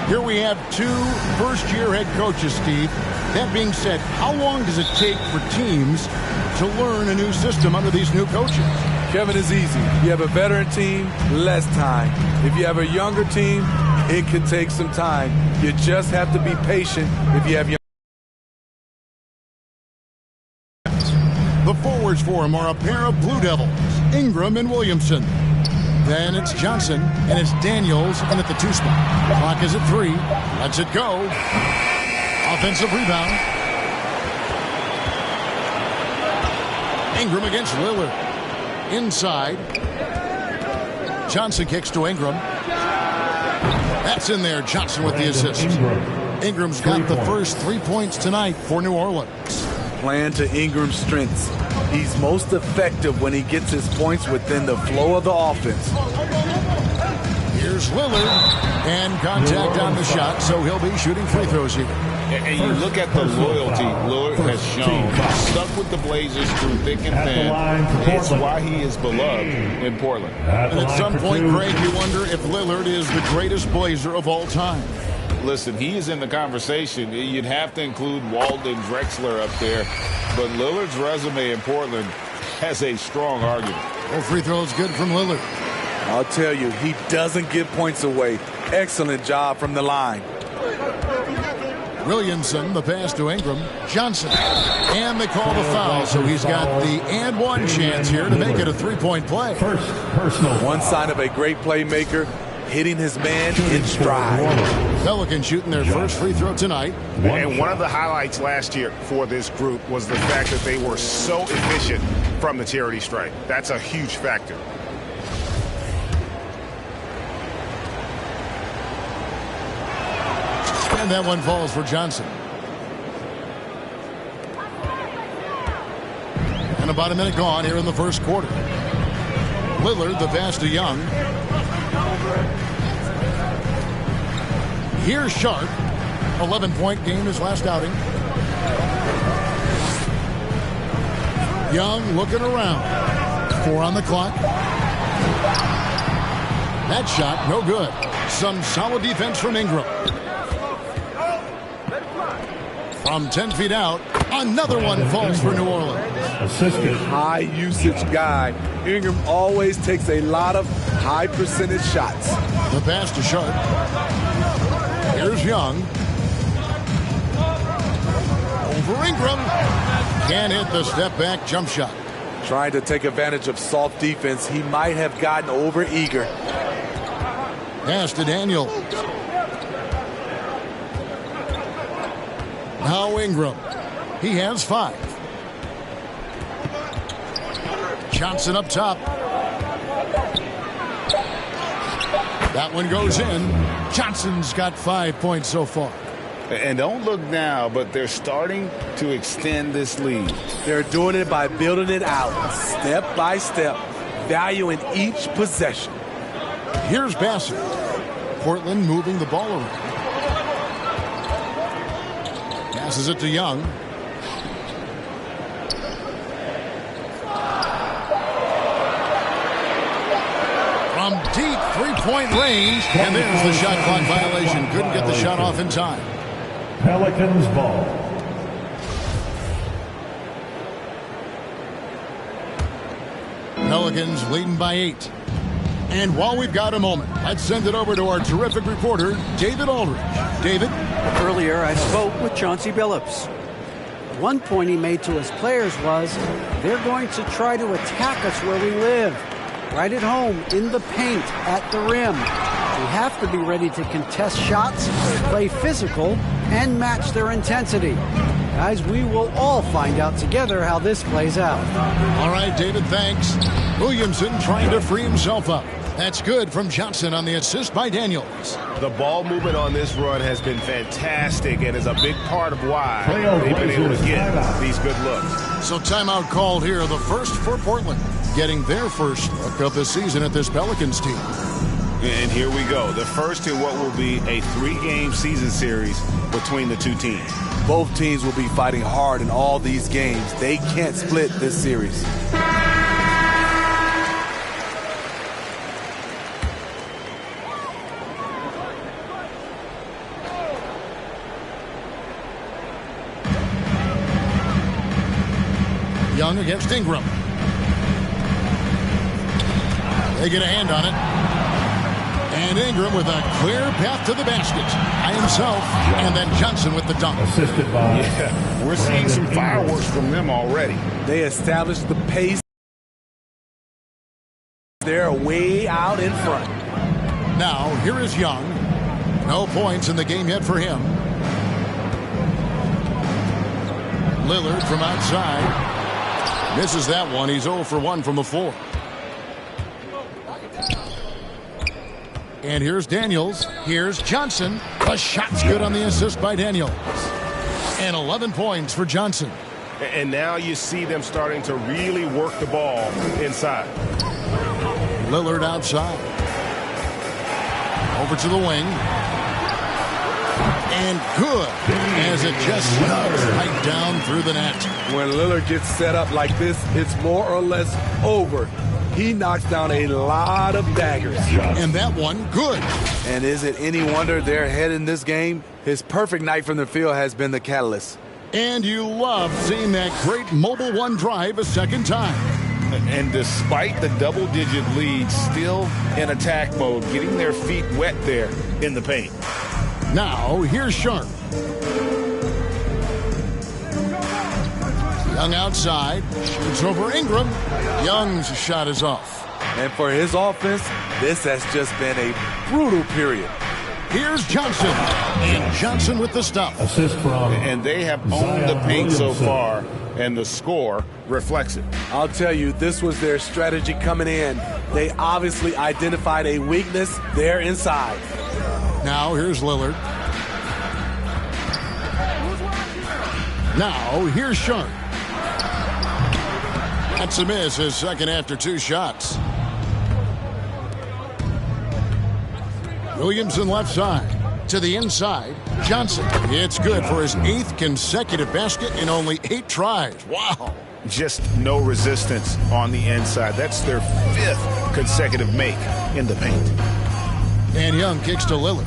Here we have two first-year head coaches, Steve. That being said, how long does it take for teams to learn a new system under these new coaches? Kevin, is easy. You have a veteran team, less time. If you have a younger team, it can take some time. You just have to be patient if you have young. The forwards for him are a pair of Blue Devils, Ingram and Williamson. Then it's Johnson, and it's Daniels, and at the 2 spot. Clock is at 3. Lets it go. Offensive rebound. Ingram against Lillard. Inside. Johnson kicks to Ingram. That's in there. Johnson with the assist. Ingram's got the first 3 points tonight for New Orleans. Playing to Ingram's strengths. He's most effective when he gets his points within the flow of the offense. Here's Lillard, and contact on the shot, so he'll be shooting free throws here. And you look at the loyalty Lillard has shown. He's stuck with the Blazers through thick and thin. It's why he is beloved in Portland. And at some point, Greg, you wonder if Lillard is the greatest Blazer of all time. Listen, he is in the conversation. You'd have to include Walden, Drexler up there. But Lillard's resume in Portland has a strong argument. Well, free throws good from Lillard. I'll tell you, he doesn't give points away. Excellent job from the line. Williamson, the pass to Ingram. Johnson. And they call the foul, so he's got the and one chance here to make it a three-point play. First personal. One sign of a great playmaker, hitting his man in stride. Pelicans shooting their first free throw tonight. And one of the highlights last year for this group was the fact that they were so efficient from the charity stripe. That's a huge factor. And that one falls for Johnson. And about a minute gone here in the first quarter. Lillard, the pass to Young. Here's Sharp. 11-point game his last outing. Young looking around. 4 on the clock. That shot, no good. Some solid defense from Ingram. From 10 feet out, another one falls for New Orleans. Assisted. High usage guy. Ingram always takes a lot of high percentage shots. The pass to Sharp. Here's Young. Over Ingram. Can't hit the step back jump shot. Trying to take advantage of soft defense. He might have gotten over eager. Pass to Daniels. Now Ingram. He has 5. Johnson up top. That one goes in. Johnson's got 5 points so far. And don't look now, but they're starting to extend this lead. They're doing it by building it out, step by step, valuing each possession. Here's Bassett. Portland moving the ball around. Passes it to Young. From deep three-point range. And there's the shot clock violation. Couldn't get the shot off in time. Pelicans ball. Pelicans leading by 8. And while we've got a moment, let's send it over to our terrific reporter, David Aldridge. David? Earlier, I spoke with Chauncey Billups. One point he made to his players was, they're going to try to attack us where we live. Right at home, in the paint, at the rim. We have to be ready to contest shots, play physical, and match their intensity. Guys, we will all find out together how this plays out. All right, David, thanks. Williamson trying to free himself up. That's good from Johnson on the assist by Daniels. The ball movement on this run has been fantastic and is a big part of why they've been able to get these good looks. So timeout called here, the first for Portland, getting their first look of the season at this Pelicans team. And here we go, the first in what will be a 3-game season series between the two teams. Both teams will be fighting hard in all these games. They can't split this series. Young against Ingram. They get a hand on it. And Ingram with a clear path to the basket by himself. And then Johnson with the dunk. Assisted by Yeah, we're seeing some fireworks from them already. They established the pace. They're way out in front. Now, here is Young. No points in the game yet for him. Lillard from outside. Misses that one. He's 0 for 1 from the floor. And here's Daniels. Here's Johnson. The shot's good on the assist by Daniels. And 11 points for Johnson. And now you see them starting to really work the ball inside. Lillard outside. Over to the wing. And good. As it just snugs right down through the net. When Lillard gets set up like this, it's more or less over. He knocks down a lot of daggers. And that one, good. And is it any wonder they're ahead in this game? His perfect night from the field has been the catalyst. And you love seeing that great mobile one drive a second time. And despite the double-digit lead, still in attack mode, getting their feet wet there in the paint. Now, here's Sharp. Young outside. Shoots over Ingram. Young's shot is off. And for his offense, this has just been a brutal period. Here's Johnson. And Johnson with the stuff. assist from And they have owned the paint so far, and the score reflects it. I'll tell you, this was their strategy coming in. They obviously identified a weakness there inside. Now, here's Lillard. Now, here's Sharp. That's a miss, his second after 2 shots. Williamson left side. To the inside. Johnson. It's good for his 8th consecutive basket in only 8 tries. Wow. Just no resistance on the inside. That's their 5th consecutive make in the paint. And Young kicks to Lillard.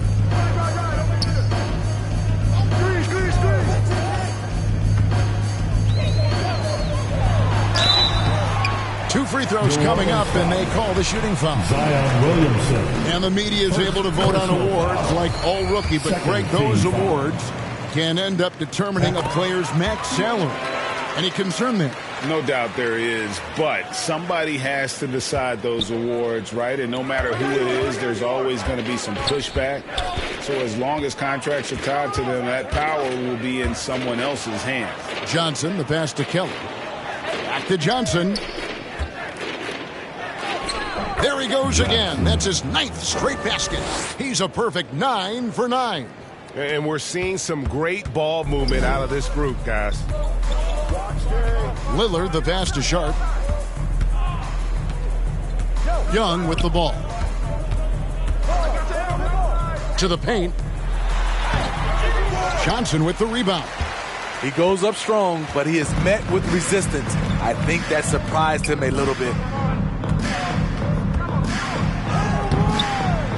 Two free throws coming up, and they call the shooting foul. Zion Williamson. And the media is able to vote on awards like all rookie, but Greg, those awards can end up determining a player's max salary. Any concern there? No doubt there is, but somebody has to decide those awards, right? And no matter who it is, there's always going to be some pushback. So as long as contracts are tied to them, that power will be in someone else's hands. Johnson, the pass to Kelly. Back to Johnson. There he goes again. That's his 9th straight basket. He's a perfect 9 for 9. And we're seeing some great ball movement out of this group, guys. Lillard, the pass to Sharp. Young with the ball. To the paint. Johnson with the rebound. He goes up strong, but he is met with resistance. I think that surprised him a little bit.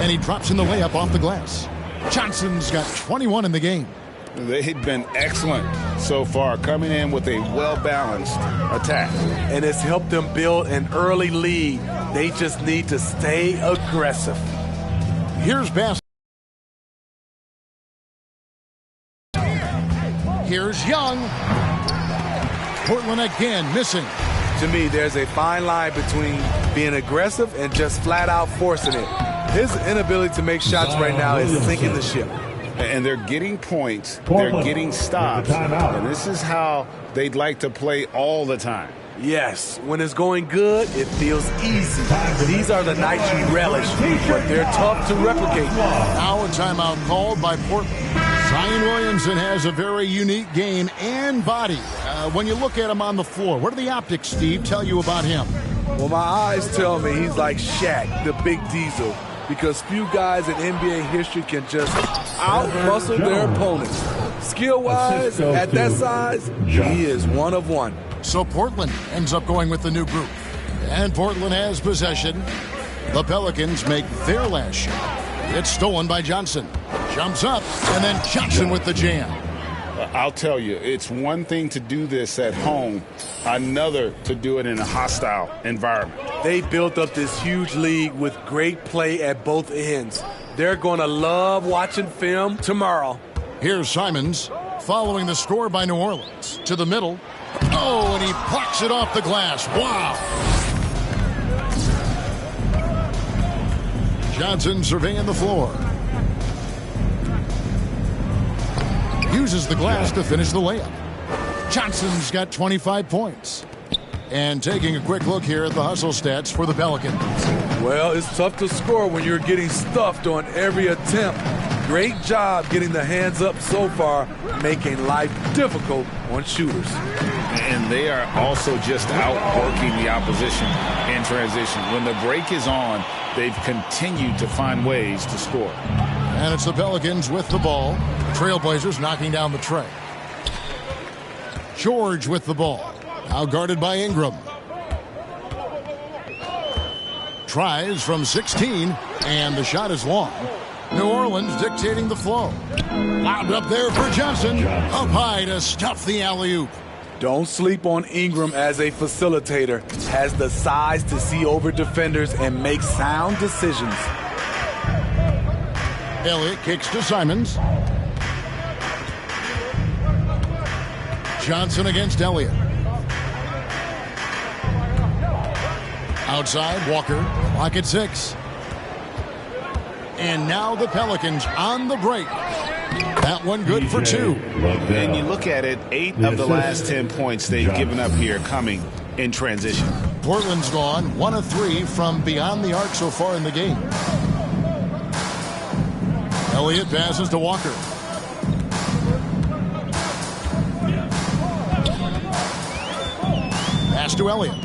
And he drops in the layup off the glass. Johnson's got 21 in the game. They've been excellent so far, coming in with a well-balanced attack. And it's helped them build an early lead. They just need to stay aggressive. Here's Bass. Here's Young. Portland again missing. To me, there's a fine line between being aggressive and just flat out forcing it. His inability to make shots right now is sinking the ship. And they're getting points, they're getting stops, and this is how they'd like to play all the time. Yes, when it's going good, it feels easy. These are the nights you relish, but they're tough to replicate. Now a timeout called by Portland. Zion Williamson has a very unique game and body. When you look at him on the floor, what do the optics, Steve, tell you about him? Well, my eyes tell me he's like Shaq, the big diesel, because few guys in NBA history can just out-muscle their opponents. Skill-wise, at that size, he is one of one. So Portland ends up going with the new group. And Portland has possession. The Pelicans make their last shot. It's stolen by Johnson. Jumps up, and then Johnson with the jam. I'll tell you, it's one thing to do this at home, another to do it in a hostile environment. They built up this huge league with great play at both ends. They're going to love watching film tomorrow. Here's Simons following the score by New Orleans. To the middle. Oh, and he plucks it off the glass. Wow. Johnson surveying the floor. Uses the glass to finish the layup. Johnson's got 25 points. And taking a quick look here at the hustle stats for the Pelicans. Well, it's tough to score when you're getting stuffed on every attempt. Great job getting the hands up so far, making life difficult on shooters. And they are also just outworking the opposition in transition. When the break is on, they've continued to find ways to score. And it's the Pelicans with the ball. Trailblazers knocking down the tray. George with the ball. Now guarded by Ingram. Tries from 16, and the shot is long. New Orleans dictating the flow. Lobbed up there for Johnson. Up high to stuff the alley-oop. Don't sleep on Ingram as a facilitator. Has the size to see over defenders and make sound decisions. Elliott kicks to Simons. Johnson against Elliott. Outside, Walker. Clock at 6. And now the Pelicans on the break. That one good for 2. And you look at it, 8 of the last 10 points they've given up here coming in transition. Portland's gone 1 of 3 from beyond the arc so far in the game. Elliott passes to Walker. Pass to Elliott.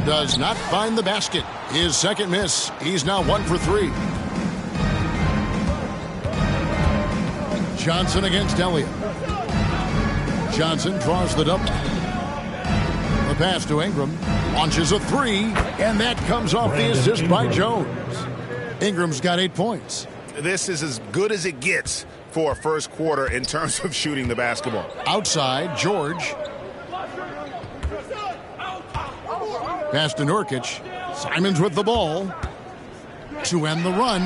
Does not find the basket. His second miss. He's now 1 for 3. Johnson against Elliott. Johnson draws the double. The pass to Ingram. Launches a 3. And that comes off the assist by Jones. Ingram's got 8 points. This is as good as it gets for a first quarter in terms of shooting the basketball. Outside, George. Pass to Nurkic. Simons with the ball to end the run.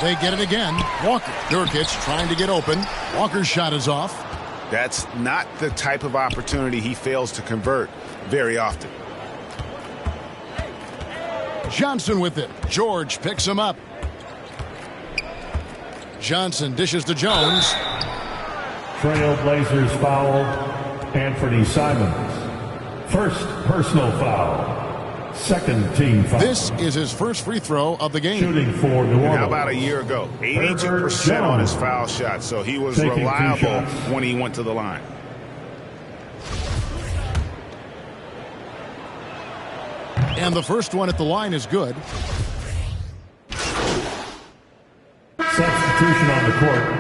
They get it again. Walker. Nurkic trying to get open. Walker's shot is off. That's not the type of opportunity he fails to convert very often. Johnson with it. George picks him up. Johnson dishes to Jones. Trailblazers foul. Anthony Simons. First personal foul. Second team foul. This is his first free throw of the game. Shooting for New Orleans. How about a year ago? 82% on his foul shot, so he was reliable when he went to the line. And the first one at the line is good. Substitution on the court.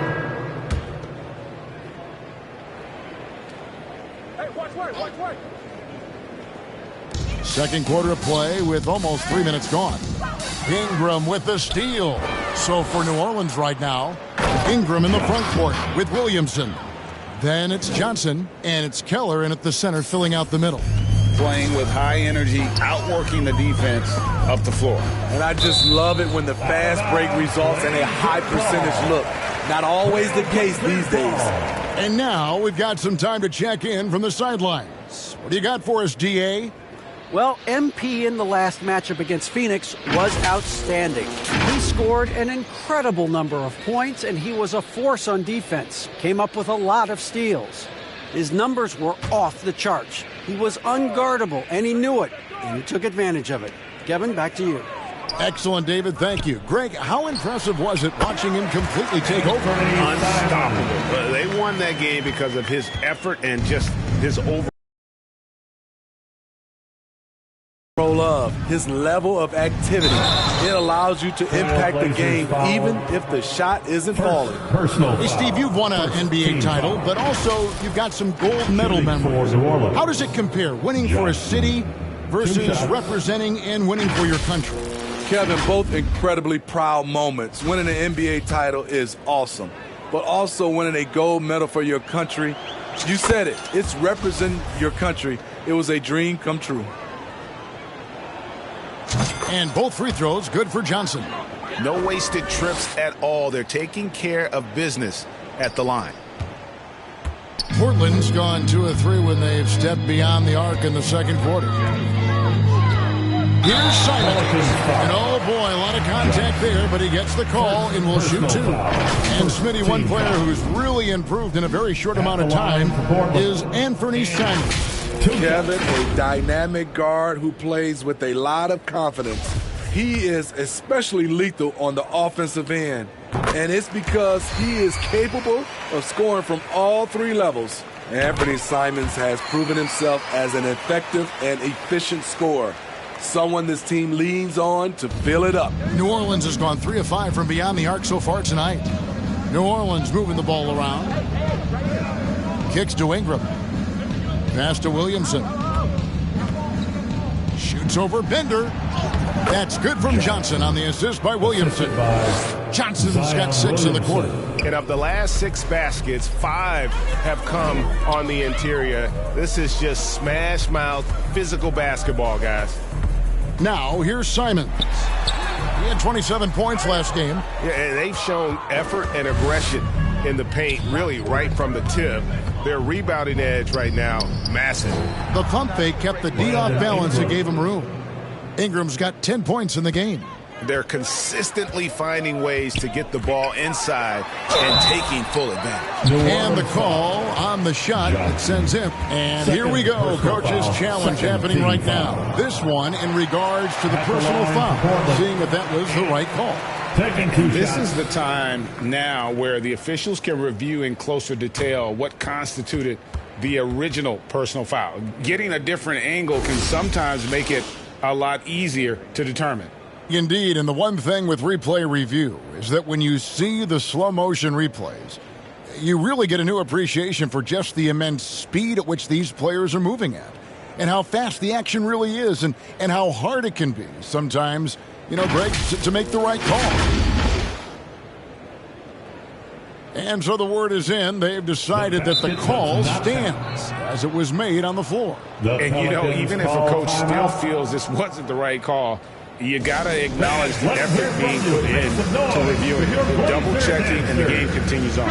Second quarter of play with almost 3 minutes gone. Ingram with the steal. So for New Orleans right now, Ingram in the front court with Williamson. Then it's Johnson, and it's Keller in at the center filling out the middle. Playing with high energy, outworking the defense up the floor. And I just love it when the fast break results in a high percentage look. Not always the case these days. And now we've got some time to check in from the sidelines. What do you got for us, DA? Well, MP in the last matchup against Phoenix was outstanding. He scored an incredible number of points, and he was a force on defense. Came up with a lot of steals. His numbers were off the charts. He was unguardable, and he knew it, and he took advantage of it. Kevin, back to you. Excellent, David. Thank you. Greg, how impressive was it watching him completely take over? Unstoppable. They won that game because of his effort and just his of his level of activity. It allows you to impact the game even if the shot isn't falling. Hey, Steve, you've won an NBA title, but also you've got some gold medal memories. How does it compare, winning for a city versus representing and winning for your country? Kevin, both incredibly proud moments. Winning an NBA title is awesome, but also winning a gold medal for your country, you said it, it's representing your country. It was a dream come true. And both free throws good for Johnson. No wasted trips at all. They're taking care of business at the line. Portland's gone 2 of 3 when they've stepped beyond the arc in the second quarter. Here's Simon. And oh boy, a lot of contact there, but he gets the call and will shoot 2. And Smitty, one player who's really improved in a very short amount of time is Anthony Simon. Kevin, a dynamic guard who plays with a lot of confidence. He is especially lethal on the offensive end, and it's because he is capable of scoring from all 3 levels. Anthony Simons has proven himself as an effective and efficient scorer, someone this team leans on to fill it up. New Orleans has gone 3 of 5 from beyond the arc so far tonight. New Orleans moving the ball around. Kicks to Ingram. Pass to Williamson. Shoots over Bender. That's good from Johnson on the assist by Williamson. Johnson's got 6 in the quarter. And of the last 6 baskets, 5 have come on the interior. This is just smash mouth physical basketball, guys. Now here's Simons. He had 27 points last game. Yeah, and they've shown effort and aggression in the paint, really right from the tip. Their rebounding edge right now, massive. The pump fake kept the D off balance and gave him room. Ingram's got 10 points in the game. They're consistently finding ways to get the ball inside and taking full advantage. And the call on the shot that sends him. And here we go, coach's challenge happening right now. This one in regards to the personal foul, seeing if that was the right call. This is the time now where the officials can review in closer detail what constituted the original personal foul. Getting a different angle can sometimes make it a lot easier to determine. Indeed, and the one thing with replay review is that when you see the slow motion replays, you really get a new appreciation for just the immense speed at which these players are moving at, and how fast the action really is, and how hard it can be sometimes, Greg, to make the right call. And so the word is in. They've decided that the call stands as it was made on the floor. And, even if a coach still feels this wasn't the right call, you got to acknowledge the effort being put in to reviewing it, double-checking, and the game continues on.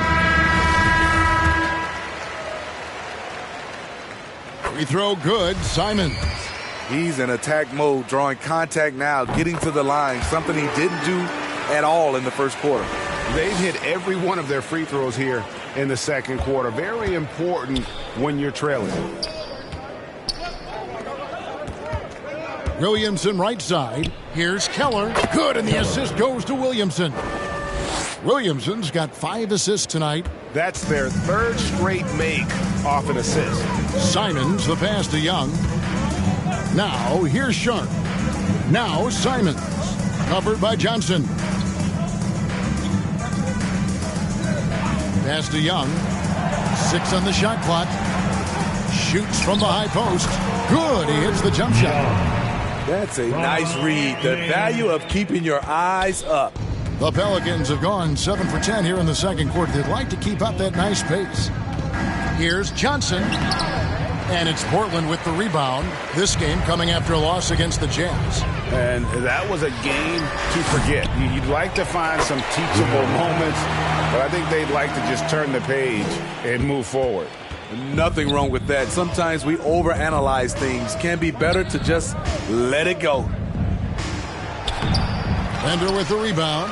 Free throw good, Simons. He's in attack mode, drawing contact now, getting to the line, something he didn't do at all in the first quarter. They've hit every one of their free throws here in the second quarter. Very important when you're trailing. Williamson right side. Here's Keller. Good, and the assist goes to Williamson. Williamson's got 5 assists tonight. That's their 3rd straight make off an assist. Simons, the pass to Young. Now, here's Sharp. Now, Simons. Covered by Johnson. Pass to Young. 6 on the shot clock. Shoots from the high post. Good, he hits the jump shot. That's a nice read. The value of keeping your eyes up. The Pelicans have gone 7 for 10 here in the second quarter. They'd like to keep up that nice pace. Here's Johnson. And it's Portland with the rebound. This game coming after a loss against the Jazz. And that was a game to forget. You'd like to find some teachable moments, but I think they'd like to just turn the page and move forward. Nothing wrong with that. Sometimes we overanalyze things. Can be better to just let it go. Bender with the rebound.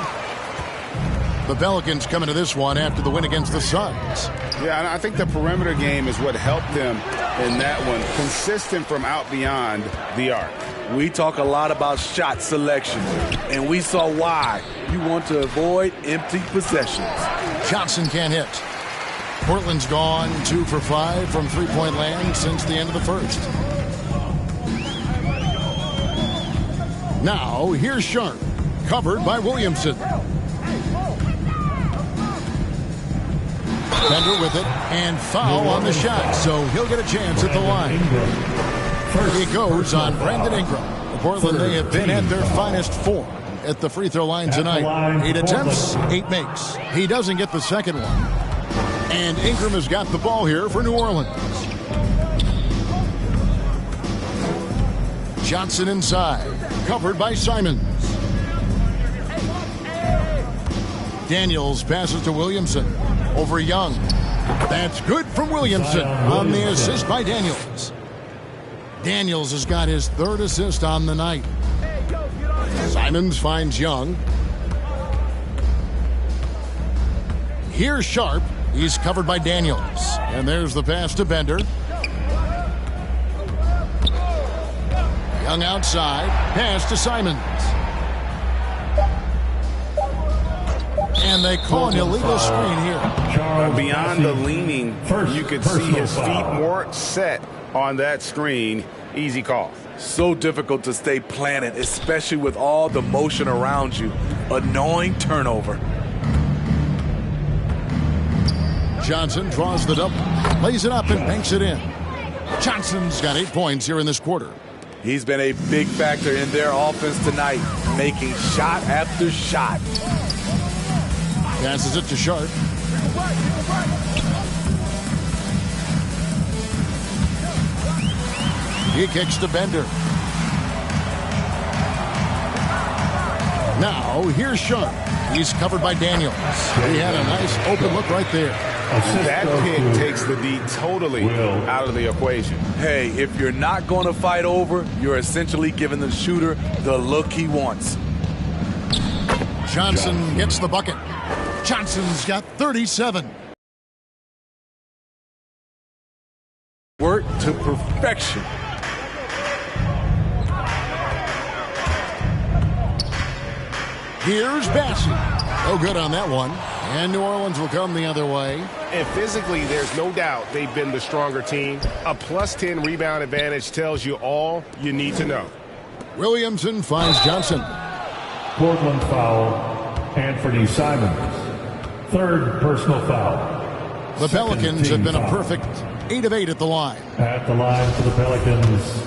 The Pelicans coming to this one after the win against the Suns. Yeah, and I think the perimeter game is what helped them in that one. Consistent from out beyond the arc. We talk a lot about shot selection, and we saw why. You want to avoid empty possessions. Johnson can't hit. Portland's gone 2 for 5 from three-point land since the end of the first. Now, here's Sharp. Covered by Williamson. Bender with it, and foul on the shot, so he'll get a chance at the line. It goes on Brandon Ingram. Portland, they have been at their finest form at the free throw line tonight. 8 attempts, 8 makes. He doesn't get the second one. And Ingram has got the ball here for New Orleans. Johnson inside, covered by Simons. Daniels passes to Williamson over Young. That's good from Williamson on the assist by Daniels. Daniels has got his 3rd assist on the night. Simons finds Young. Here's Sharp. He's covered by Daniels. And there's the pass to Bender. Young outside. Pass to Simons. And they call an illegal screen here. Beyond the leaning, you could see his feet weren't set on that screen. Easy call. So difficult to stay planted, especially with all the motion around you. Annoying turnover. Johnson draws the double, lays it up and banks it in. Johnson's got 8 points here in this quarter. He's been a big factor in their offense tonight, making shot after shot. Passes it to Sharp. He kicks to Bender. Now, here's Sharp. He's covered by Daniels. He had a nice open look right there. That pick takes the D totally out of the equation. Hey, if you're not going to fight over, you're essentially giving the shooter the look he wants. Johnson gets the bucket. Johnson's got 37. Work to perfection. Here's Bassey. No good on that one. And New Orleans will come the other way. And physically, there's no doubt they've been the stronger team. A +10 rebound advantage tells you all you need to know. Williamson finds Johnson. Portland foul, Anthony Simons. 3rd personal foul. The Pelicans have been a perfect 8 of 8 at the line. At the line for the Pelicans,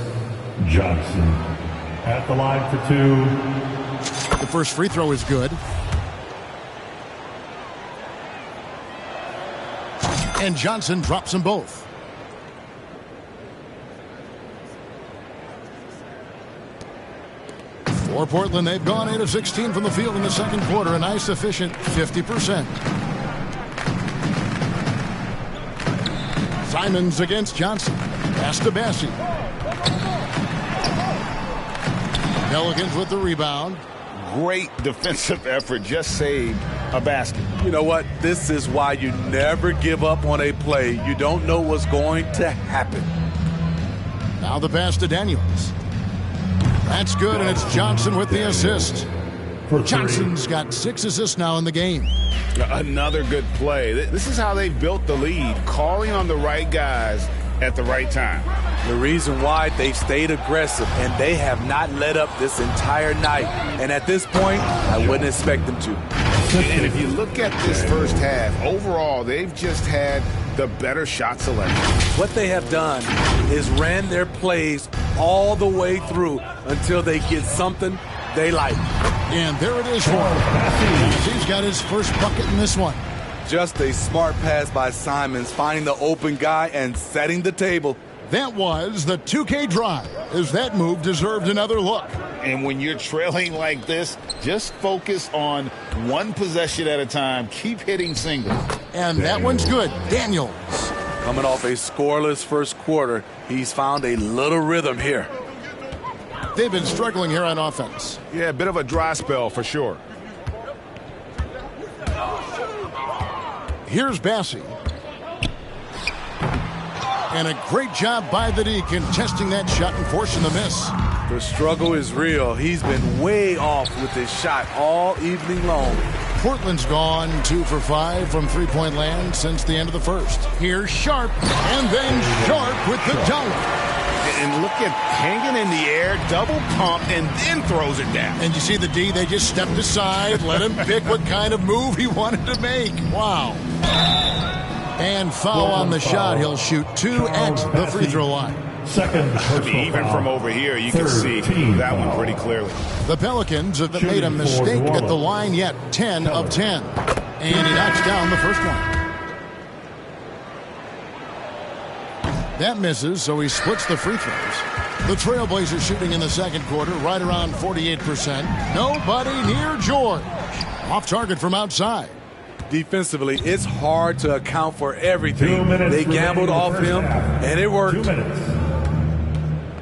Johnson. At the line for 2. The first free throw is good. And Johnson drops them both. For Portland, they've gone 8 of 16 from the field in the second quarter. A nice, efficient 50%. Simons against Johnson. Pass to Bassey. Pelicans with the rebound. Great defensive effort. Just saved a basket. You know what? This is why you never give up on a play. You don't know what's going to happen. Now the pass to Daniels. That's good, and it's Johnson with the assist. Johnson's got 6 assists now in the game. Another good play. This is how they built the lead, calling on the right guys at the right time. The reason why they've stayed aggressive, and they have not let up this entire night. And at this point, I wouldn't expect them to. And if you look at this first half, overall, they've just had the better shot selection. What they have done is ran their plays all the way through until they get something they like. And there it is for him. He's got his first bucket in this one. Just a smart pass by Simons, finding the open guy and setting the table. That was the 2K drive, as that move deserved another look. And when you're trailing like this, just focus on one possession at a time. Keep hitting singles. And that one's good. Daniels. Coming off a scoreless first quarter, he's found a little rhythm here. They've been struggling here on offense. Yeah, a bit of a dry spell for sure. Here's Bassey. And a great job by the D contesting that shot and forcing the miss. The struggle is real. He's been way off with his shot all evening long. Portland's gone 2 for 5 from three-point land since the end of the first. Here's Sharp, and then Sharp with the dunk. And look at hanging in the air, double pump, and then throws it down. And you see the D, they just stepped aside, let him pick what kind of move he wanted to make. Wow. And foul on the shot. He'll shoot 2 at the free throw line. Second personal Even foul. from over here, you can see that one pretty clearly. The Pelicans have made a mistake at the line yet. 10 of 10. And he knocks down the first one. That misses, so he splits the free throws. The Trailblazers shooting in the second quarter, right around 48%. Nobody near George. Off target from outside. Defensively, it's hard to account for everything. 2 minutes They gambled off him, and it worked. 2 minutes.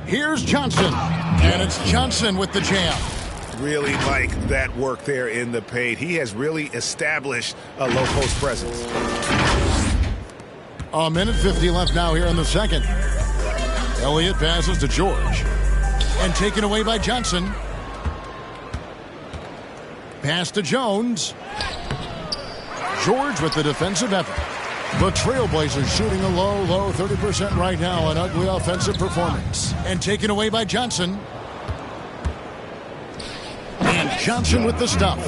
Here's Johnson. And it's Johnson with the jam. Really like that work there in the paint. He has really established a low post presence. A minute 50 left now here in the second. Elliott passes to George. And taken away by Johnson. Pass to Jones. George with the defensive effort. The Trailblazers shooting a low 30% right now. An ugly offensive performance. And taken away by Johnson. And Johnson with the stuff.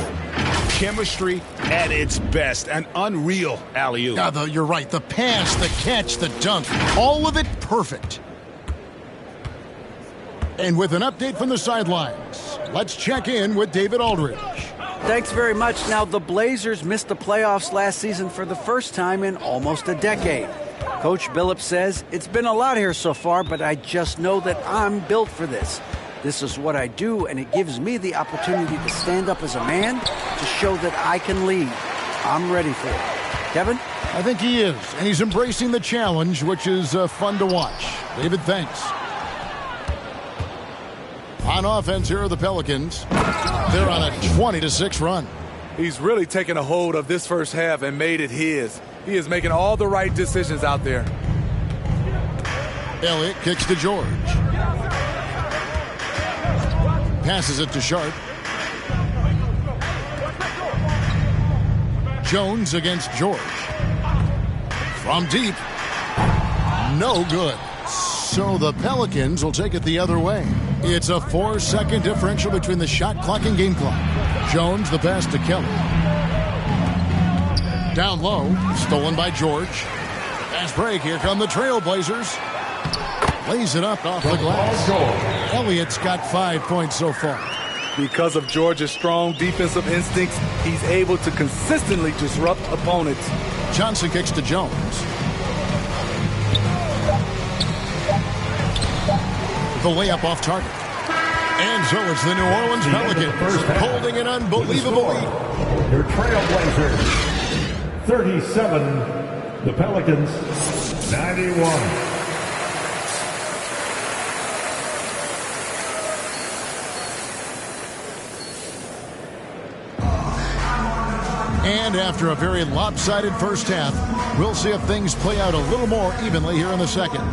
Chemistry at its best. An unreal alley-oop. You're right. The pass, the catch, the dunk. All of it perfect. And with an update from the sidelines, let's check in with David Aldridge. Thanks very much. Now, the Blazers missed the playoffs last season for the first time in almost a decade. Coach Billups says, it's been a lot here so far, but I just know that I'm built for this. This is what I do, and it gives me the opportunity to stand up as a man to show that I can lead. I'm ready for it. Kevin? I think he is, and he's embracing the challenge, which is fun to watch. David, thanks. On offense, here are the Pelicans. They're on a 20-6 run. He's really taken a hold of this first half and made it his. He is making all the right decisions out there. Elliott kicks to George. Passes it to Sharp. Jones against George. From deep. No good. So the Pelicans will take it the other way. It's a 4-second differential between the shot clock and game clock. Jones, the pass to Kelly. Down low, stolen by George. Fast break, here come the Trailblazers. Lays it up off the glass. Elliott's got 5 points so far. Because of George's strong defensive instincts, he's able to consistently disrupt opponents. Johnson kicks to Jones. The layup off target. And so it's the New Orleans Pelicans holding an unbelievable lead. Your Trailblazers, 37. The Pelicans, 91. And after a very lopsided first half, we'll see if things play out a little more evenly here in the second.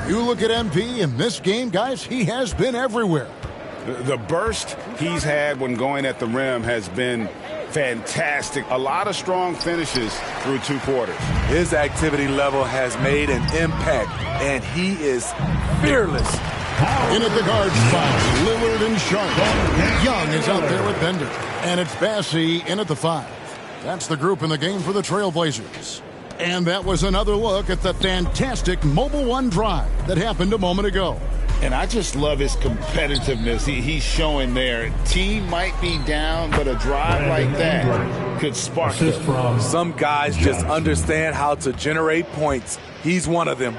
You look at MP in this game, guys, he has been everywhere. The burst he's had when going at the rim has been fantastic. A lot of strong finishes through 2 quarters. His activity level has made an impact, and he is fearless. In at the guard spot, Lillard and Sharp. Young is out there with Bender. And it's Bassey in at the 5. That's the group in the game for the Trailblazers. And that was another look at the fantastic Mobile One drive that happened a moment ago. And I just love his competitiveness he's showing there. Team might be down, but a drive like that could spark them. Some guys just understand how to generate points. He's one of them.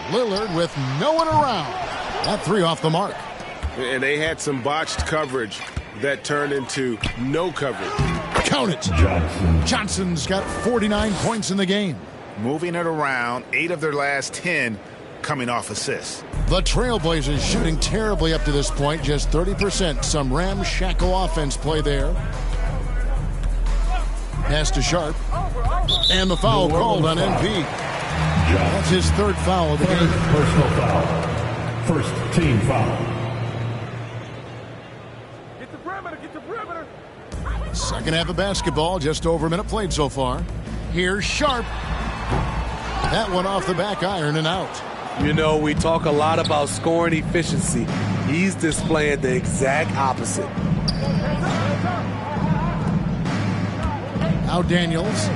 Lillard with no one around. That 3 off the mark. And they had some botched coverage that turned into no coverage. Count it. Johnson's got 49 points in the game. Moving it around, 8 of their last 10 coming off assists. The Trailblazers shooting terribly up to this point, just 30%. Some ramshackle offense play there. Pass to Sharp. And the foul called on MP. That's his 3rd foul of the game. Personal foul. First team foul. Second half of basketball, just over a minute played so far. Here's Sharp. That one off the back iron and out. You know, we talk a lot about scoring efficiency. He's displaying the exact opposite. Now Daniels.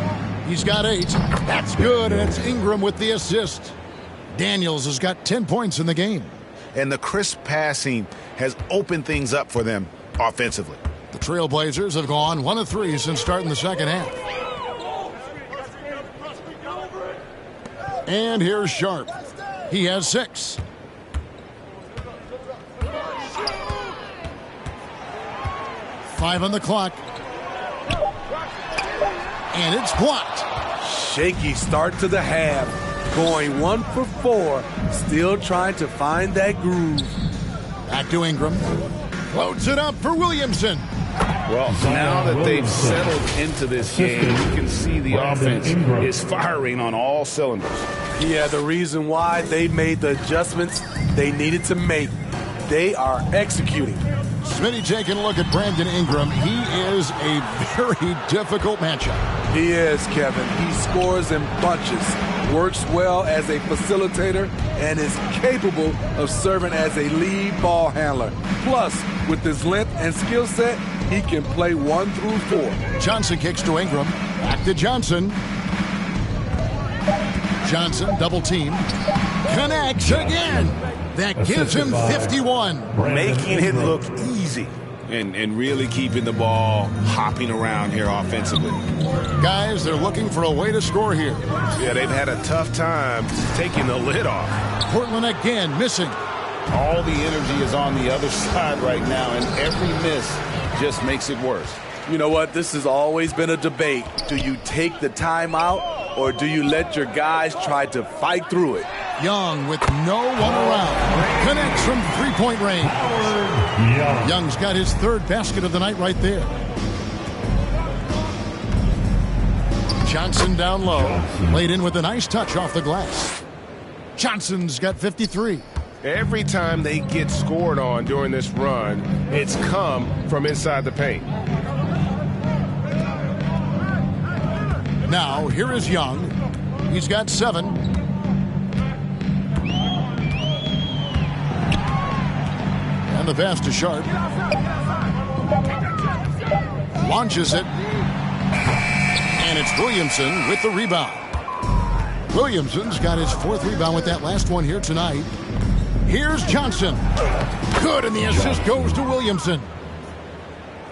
He's got 8. That's good, and it's Ingram with the assist. Daniels has got 10 points in the game. And the crisp passing has opened things up for them offensively. The Trailblazers have gone 1 of 3 since starting the second half. And here's Sharp. He has 6. Five on the clock. And it's blocked. Shaky start to the half. Going 1 for 4. Still trying to find that groove. Back to Ingram. Floats it up for Williamson. Well, now that they've settled into this game, you can see the offense is firing on all cylinders. Yeah, the reason why they made the adjustments they needed to make. They are executing. Smitty taking a look at Brandon Ingram. He is a very difficult matchup. He is, Kevin. He scores in bunches, works well as a facilitator, and is capable of serving as a lead ball handler. Plus, with his length and skill set, he can play 1 through 4. Johnson kicks to Ingram. Back to Johnson. Johnson, double team. Connects again. That gives him 51. Making it look easy. And really keeping the ball hopping around here offensively. Guys, they're looking for a way to score here. Yeah, they've had a tough time taking the lid off. Portland again missing. All the energy is on the other side right now, and every miss just makes it worse. You know what? This has always been a debate. Do you take the timeout, or do you let your guys try to fight through it? Young with no one around. Connects from three-point range. Young's got his 3rd basket of the night right there. Johnson down low. Laid in with a nice touch off the glass. Johnson's got 53. Every time they get scored on during this run, it's come from inside the paint. Now, here is Young. He's got 7. And the pass to Sharp. Launches it. And it's Williamson with the rebound. Williamson's got his 4th rebound with that last one here tonight. Here's Johnson. Good, and the assist goes to Williamson.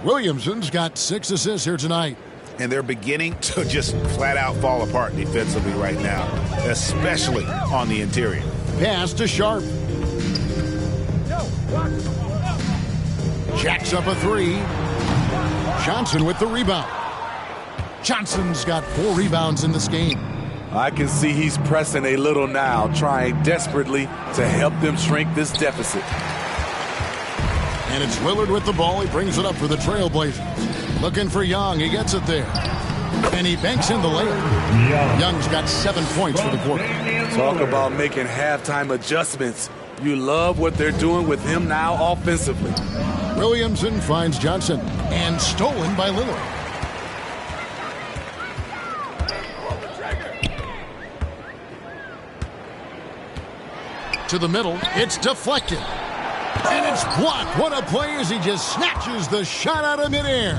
Williamson's got 6 assists here tonight. And they're beginning to just flat out fall apart defensively right now, especially on the interior. Pass to Sharp. Jacks up a 3. Johnson with the rebound. Johnson's got 4 rebounds in this game. I can see he's pressing a little now, trying desperately to help them shrink this deficit. And it's Lillard with the ball. He brings it up for the Trailblazers. Looking for Young. He gets it there. And he banks in the layup. Young's got 7 points for the quarter. Talk about making halftime adjustments. You love what they're doing with him now offensively. Williamson finds Johnson. And stolen by Lillard. To the middle. It's deflected. And it's blocked. What a play as he just snatches the shot out of midair.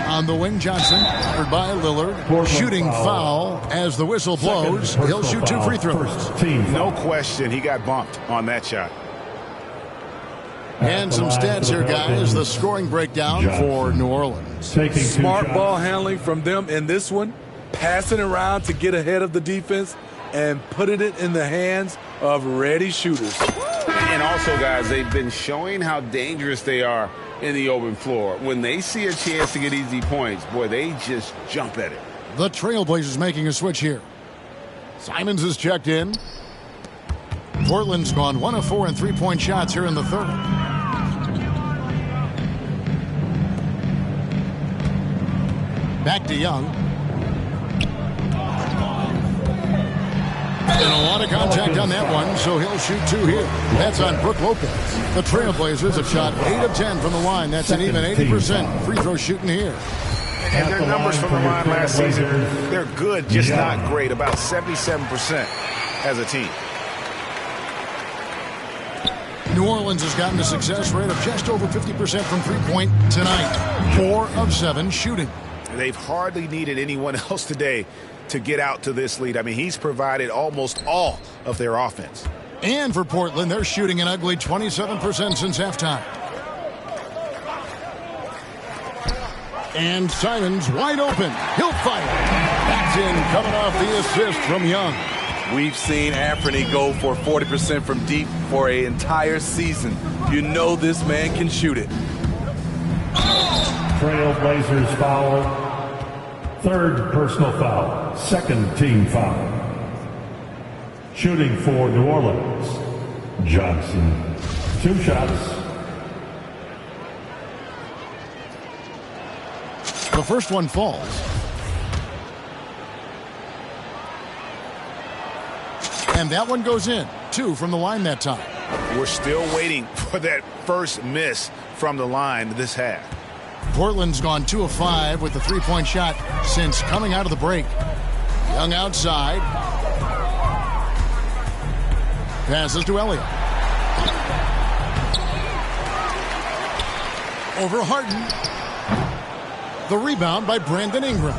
On the wing, Johnson, covered by Lillard. Shooting foul as the whistle blows. He'll shoot 2 free throws. No question, he got bumped on that shot. And some stats here, guys. The scoring breakdown for New Orleans. Smart ball handling from them in this one. Passing around to get ahead of the defense and putting it in the hands of ready shooters. And also, guys, they've been showing how dangerous they are in the open floor. When they see a chance to get easy points, boy, they just jump at it. The Trailblazers making a switch here. Simons is checked in. Portland's gone 1 of 4 in 3-point shots here in the 3rd. Back to Young. And a lot of contact on that one, so he'll shoot 2 here. That's on Brook Lopez. The Trailblazers have shot 8 of 10 from the line. That's an even 80% free throw shooting here. And their numbers from the line last season, they're good, just not great. About 77% as a team. New Orleans has gotten a success rate of just over 50% from three-point tonight. 4 of 7 shooting. They've hardly needed anyone else today to get out to this lead. I mean, he's provided almost all of their offense. And for Portland, they're shooting an ugly 27% since halftime. And Simons wide open. He'll fire. That's in, coming off the assist from Young. We've seen Anthony go for 40% from deep for an entire season. You know this man can shoot it. Trailblazers foul. Third personal foul. Second team foul. Shooting for New Orleans. Johnson. 2 shots. The first one falls. And that one goes in. 2 from the line that time. We're still waiting for that first miss from the line this half. Portland's gone 2 of 5 with the three-point shot since coming out of the break. Young outside. Passes to Elliott. Over Harden. The rebound by Brandon Ingram.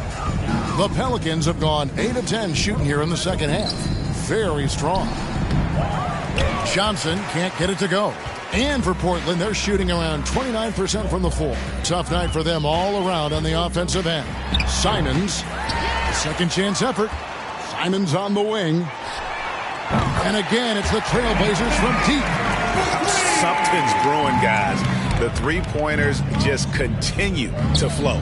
The Pelicans have gone 8 of 10 shooting here in the second half. Very strong. Johnson can't get it to go. And for Portland, they're shooting around 29% from the floor. Tough night for them all around on the offensive end. Simons, second chance effort. Simons on the wing. And again, it's the Trailblazers from deep. Something's brewing, guys. The three-pointers just continue to flow.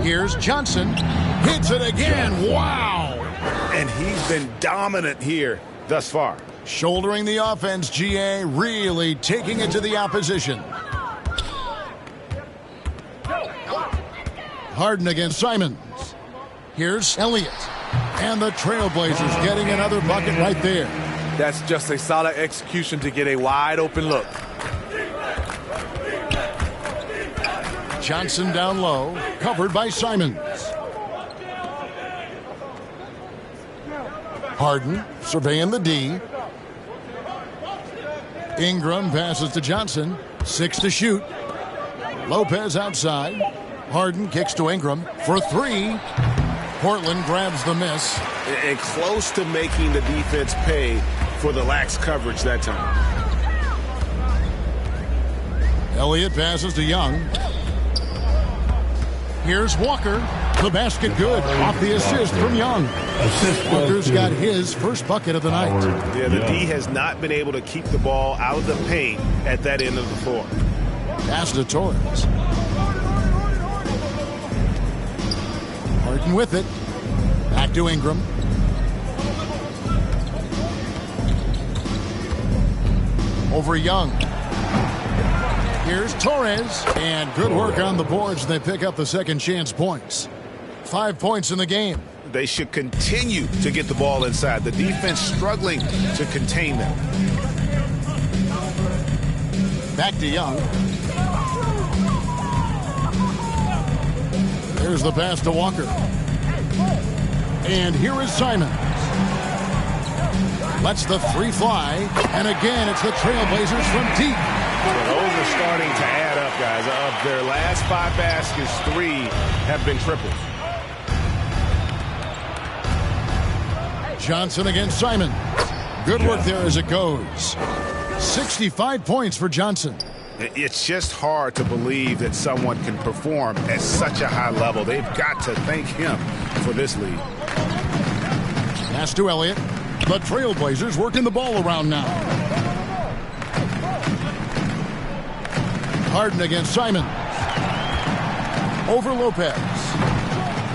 Here's Johnson. Hits it again. Wow. And he's been dominant here thus far. Shouldering the offense, GA, really taking it to the opposition. Harden against Simons. Here's Elliott. And the Trailblazers getting another bucket right there. That's just a solid execution to get a wide open look. Johnson down low, covered by Simons. Harden surveying the D. Ingram passes to Johnson. 6 to shoot. Lopez outside. Harden kicks to Ingram for 3. Portland grabs the miss. And close to making the defense pay for the lax coverage that time. Elliott passes to Young. Here's Walker. The basket good. Off the assist from Young. Walker's got his first bucket of the night. Yeah, the D has not been able to keep the ball out of the paint at that end of the floor. Pass to Torres. Harden with it. Back to Ingram. Over Young. Here's Torres. And good work on the boards. They pick up the second chance points. 5 points in the game. They should continue to get the ball inside. The defense struggling to contain them. Back to Young. There's the pass to Walker. And here is Simons. Lets the 3 fly. And again, it's the Trailblazers from deep. Well, those are starting to add up, guys. Of their last 5 baskets, 3 have been triples. Johnson against Simon. Good work there as it goes. 65 points for Johnson. It's just hard to believe that someone can perform at such a high level. They've got to thank him for this lead. Pass to Elliott. The Trailblazers working the ball around now. Harden against Simon. Over Lopez.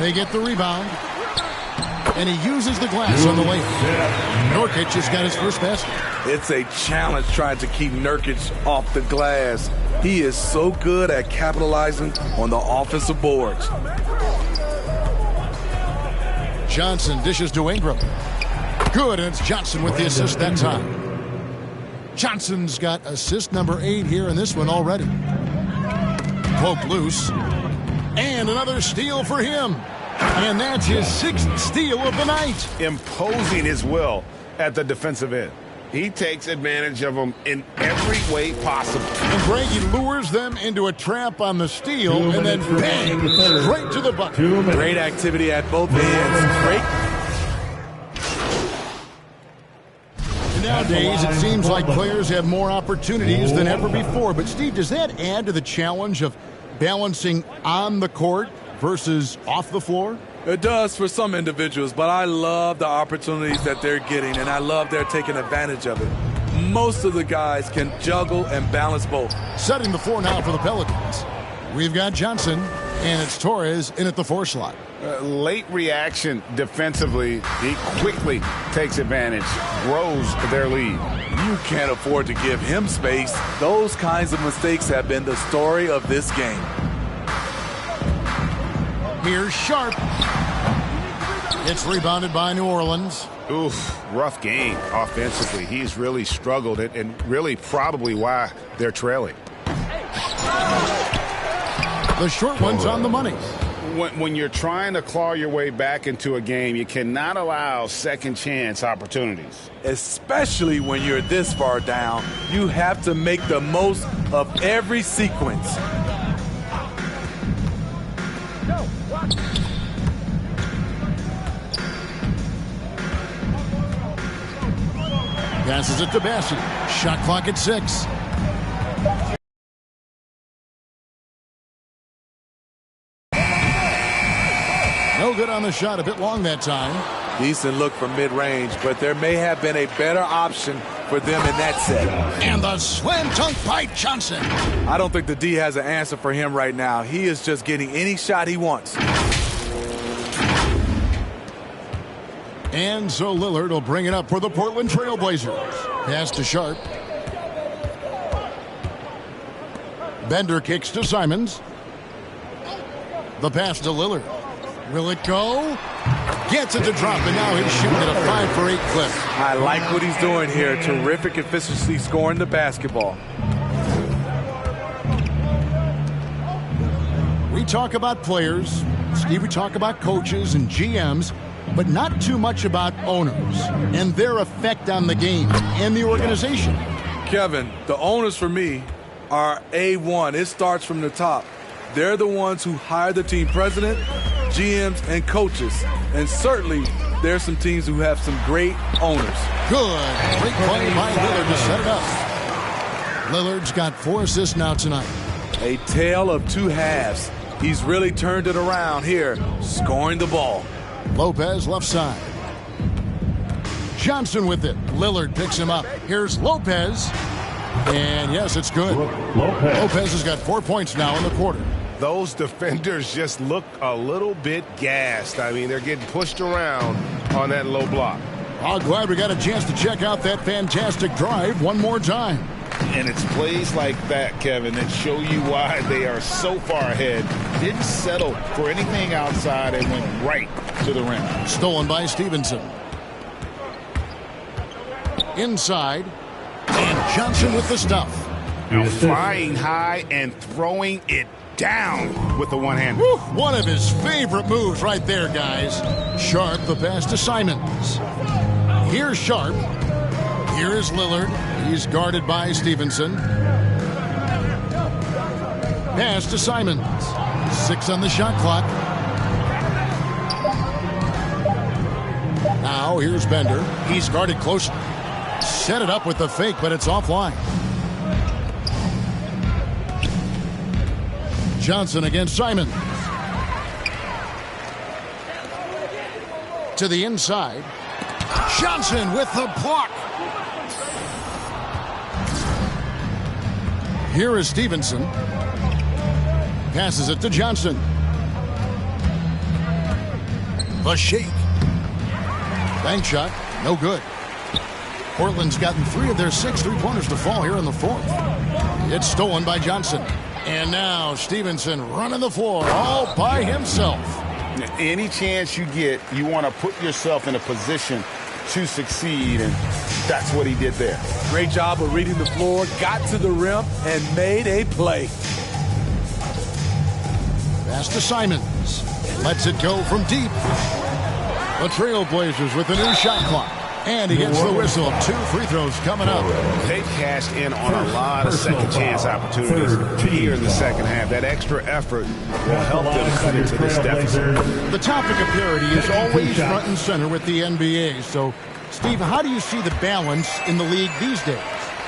They get the rebound. And he uses the glass on the layup. Nurkic has got his first basket. It's a challenge trying to keep Nurkic off the glass. He is so good at capitalizing on the offensive boards. Johnson dishes to Ingram. Good, and it's Johnson with the assist that time. Johnson's got assist number 8 here in this one already. Poke loose. And another steal for him. And that's his 6th steal of the night. Imposing his will at the defensive end. He takes advantage of them in every way possible. And Greg, he lures them into a trap on the steal, and then bang, straight to the bucket. Great activity at both ends. Great. Nowadays, it seems like players have more opportunities than ever before. But, Steve, does that add to the challenge of balancing on the court versus off the floor? It does for some individuals, but I love the opportunities that they're getting, and I love they're taking advantage of it. Most of the guys can juggle and balance both. Setting the floor now for the Pelicans. We've got Johnson, and it's Torres in at the 4 slot. Late reaction defensively. He quickly takes advantage, grows their lead. You can't afford to give him space. Those kinds of mistakes have been the story of this game. Here's Sharp. It's rebounded by New Orleans. Oof, rough game offensively. He's really struggled and really probably why they're trailing. The short one's on the money. When you're trying to claw your way back into a game, you cannot allow second chance opportunities. Especially when you're this far down, you have to make the most of every sequence. Passes it to Bassett. Shot clock at 6. No good on the shot. A bit long that time. Decent look from mid-range, but there may have been a better option for them in that set. And the slam dunk by Johnson. I don't think the D has an answer for him right now. He is just getting any shot he wants. And so Lillard will bring it up for the Portland Trailblazers. Pass to Sharp. Bender kicks to Simons. The pass to Lillard. Will it go? Gets it to drop, and now he's shooting at a 5-for-8 clip. I like what he's doing here. Terrific efficiency scoring the basketball. We talk about players. Steve, we talk about coaches and GMs, but not too much about owners and their effect on the game and the organization. Kevin, the owners for me are A1. It starts from the top. They're the ones who hire the team president, GMs, and coaches. And certainly, there's some teams who have some great owners. Good. Great play by Lillard to set it up. Lillard's got 4 assists now tonight. A tale of two halves. He's really turned it around here, scoring the ball. Lopez left side. Johnson with it. Lillard picks him up. Here's Lopez. And yes, it's good. Lopez has got 4 points now in the quarter. Those defenders just look a little bit gassed. I mean, they're getting pushed around on that low block. I'm glad we got a chance to check out that fantastic drive one more time. And it's plays like that, Kevin, that show you why they are so far ahead. Didn't settle for anything outside and went right to the rim. Stolen by Stevenson. Inside. And Johnson with the stuff. Now flying high and throwing it down with the one hand. One of his favorite moves right there, guys. Sharp, the pass to Simons. Here's Sharp. Here is Lillard. He's guarded by Stevenson. Pass to Simons. 6 on the shot clock. Now here's Bender. He's guarded close. Set it up with the fake, but it's offline. Johnson against Simons. To the inside. Johnson with the block. Here is Stevenson. Passes it to Johnson. The shake. Bank shot. No good. Portland's gotten 3 of their 6 3-pointers to fall here in the 4th. It's stolen by Johnson. And now Stevenson running the floor all by himself. Any chance you get, you want to put yourself in a position to succeed, and that's what he did there. Great job of reading the floor, got to the rim, and made a play. Pass to Simons. Lets it go from deep. The Trailblazers with a new shot clock. And he gets the whistle. 2 free throws coming up. They cashed in on a lot of second-chance opportunities here in the second half. That extra effort will help them cut into this deficit. The topic of parity is always front and center with the NBA. So, Steve, how do you see the balance in the league these days?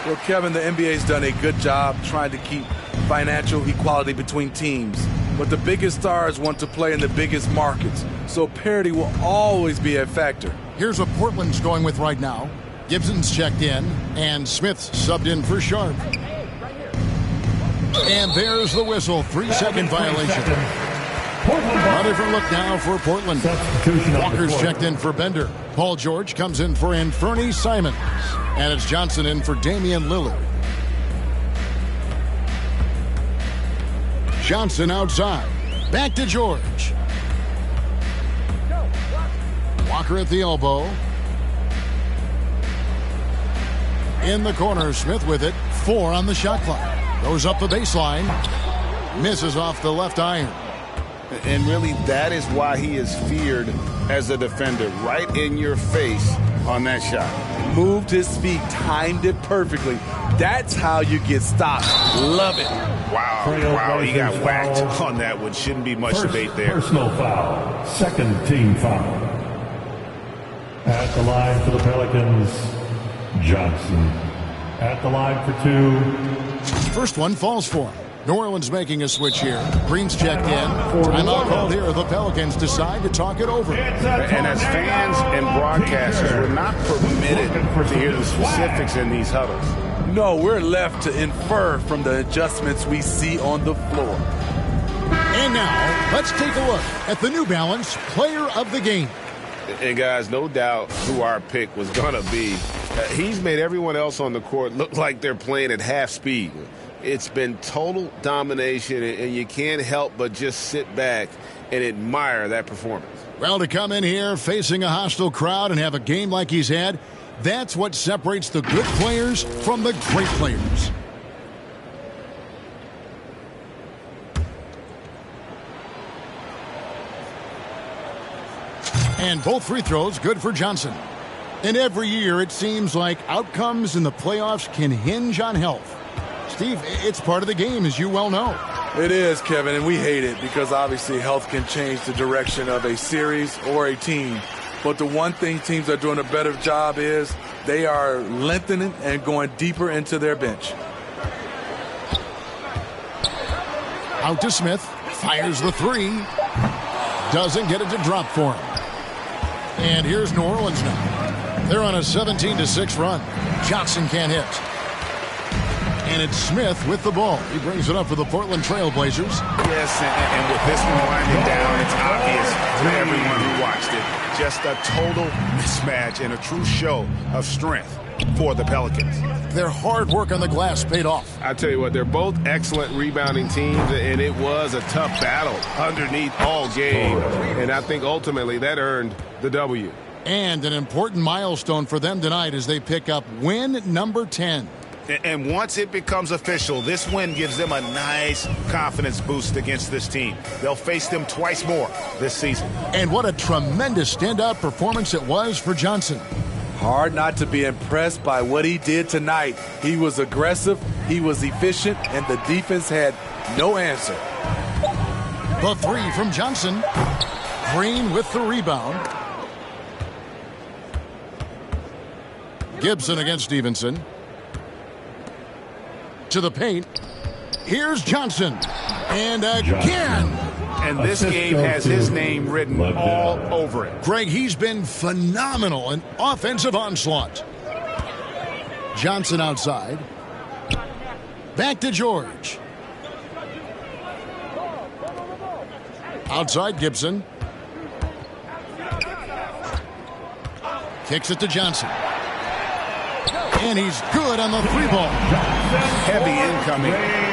Well, Kevin, the NBA's done a good job trying to keep financial equality between teams. But the biggest stars want to play in the biggest markets. So parity will always be a factor. Here's what Portland's going with right now. Gibson's checked in, and Smith's subbed in for Sharp. And there's the whistle. 3-second violation. A different look now for Portland. Walker's checked in for Bender. Paul George comes in for Anthony Simons. And it's Johnson in for Damian Lillard. Johnson outside. Back to George. Walker at the elbow. In the corner, Smith with it. 4 on the shot clock. Goes up the baseline. Misses off the left iron. And really, that is why he is feared as a defender. Right in your face on that shot. Moved his feet, timed it perfectly. That's how you get stopped. Love it. Wow, he got whacked on that one. Shouldn't be much debate there. Personal foul. Second team foul. At the line for the Pelicans, Johnson. At the line for 2. First one falls for him. New Orleans making a switch here. Green's checked in. Timeout called here. The Pelicans decide to talk it over. And as fans and broadcasters, we're not permitted to hear the specifics in these huddles. No, we're left to infer from the adjustments we see on the floor. And now, let's take a look at the New Balance Player of the Game. And guys, no doubt who our pick was going to be. He's made everyone else on the court look like they're playing at half speed. It's been total domination, and you can't help but just sit back and admire that performance. Well, to come in here facing a hostile crowd and have a game like he's had, that's what separates the good players from the great players. And both free throws good for Johnson. And every year it seems like outcomes in the playoffs can hinge on health. Steve, it's part of the game, as you well know. It is, Kevin, and we hate it because obviously health can change the direction of a series or a team. But the one thing teams are doing a better job is they are lengthening and going deeper into their bench. Out to Smith. Fires the 3. Doesn't get it to drop for him. And here's New Orleans now. They're on a 17-6 run. Johnson can't hit. And it's Smith with the ball. He brings it up for the Portland Trailblazers. Yes, and with this one winding down, it's obvious to everyone who watched it. Just a total mismatch and a true show of strength for the Pelicans. Their hard work on the glass paid off. I tell you what, they're both excellent rebounding teams, and it was a tough battle underneath all game. And I think ultimately that earned the W. And an important milestone for them tonight as they pick up win number 10. And once it becomes official, this win gives them a nice confidence boost against this team. They'll face them twice more this season. And what a tremendous standout performance it was for Johnson. Hard not to be impressed by what he did tonight. He was aggressive, he was efficient, and the defense had no answer. The 3 from Johnson. Green with the rebound. Gibson against Stevenson. To the paint. Here's Johnson. And again. And this game has his name written all over it. Greg, he's been phenomenal in offensive onslaught. Johnson outside. Back to George. Outside Gibson. Kicks it to Johnson. And he's good on the 3-ball. Heavy incoming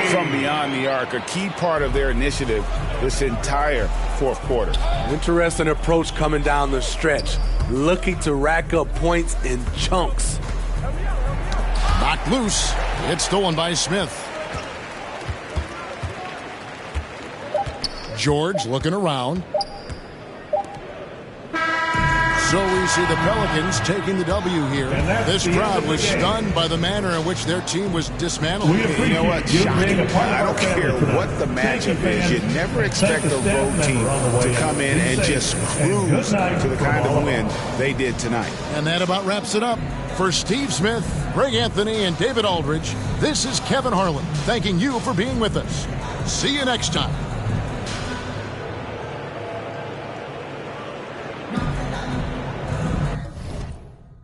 from beyond the arc, a key part of their initiative this entire fourth quarter. Interesting approach coming down the stretch, looking to rack up points in chunks. Knocked loose. It's stolen by Smith. George looking around. So we see the Pelicans taking the W here. This crowd was stunned by the manner in which their team was dismantled. You know what? Shocking. I don't care what the matchup is. You never expect a road team to come in and just cruise to the kind of win they did tonight. And that about wraps it up. For Steve Smith, Greg Anthony, and David Aldridge, this is Kevin Harlan thanking you for being with us. See you next time.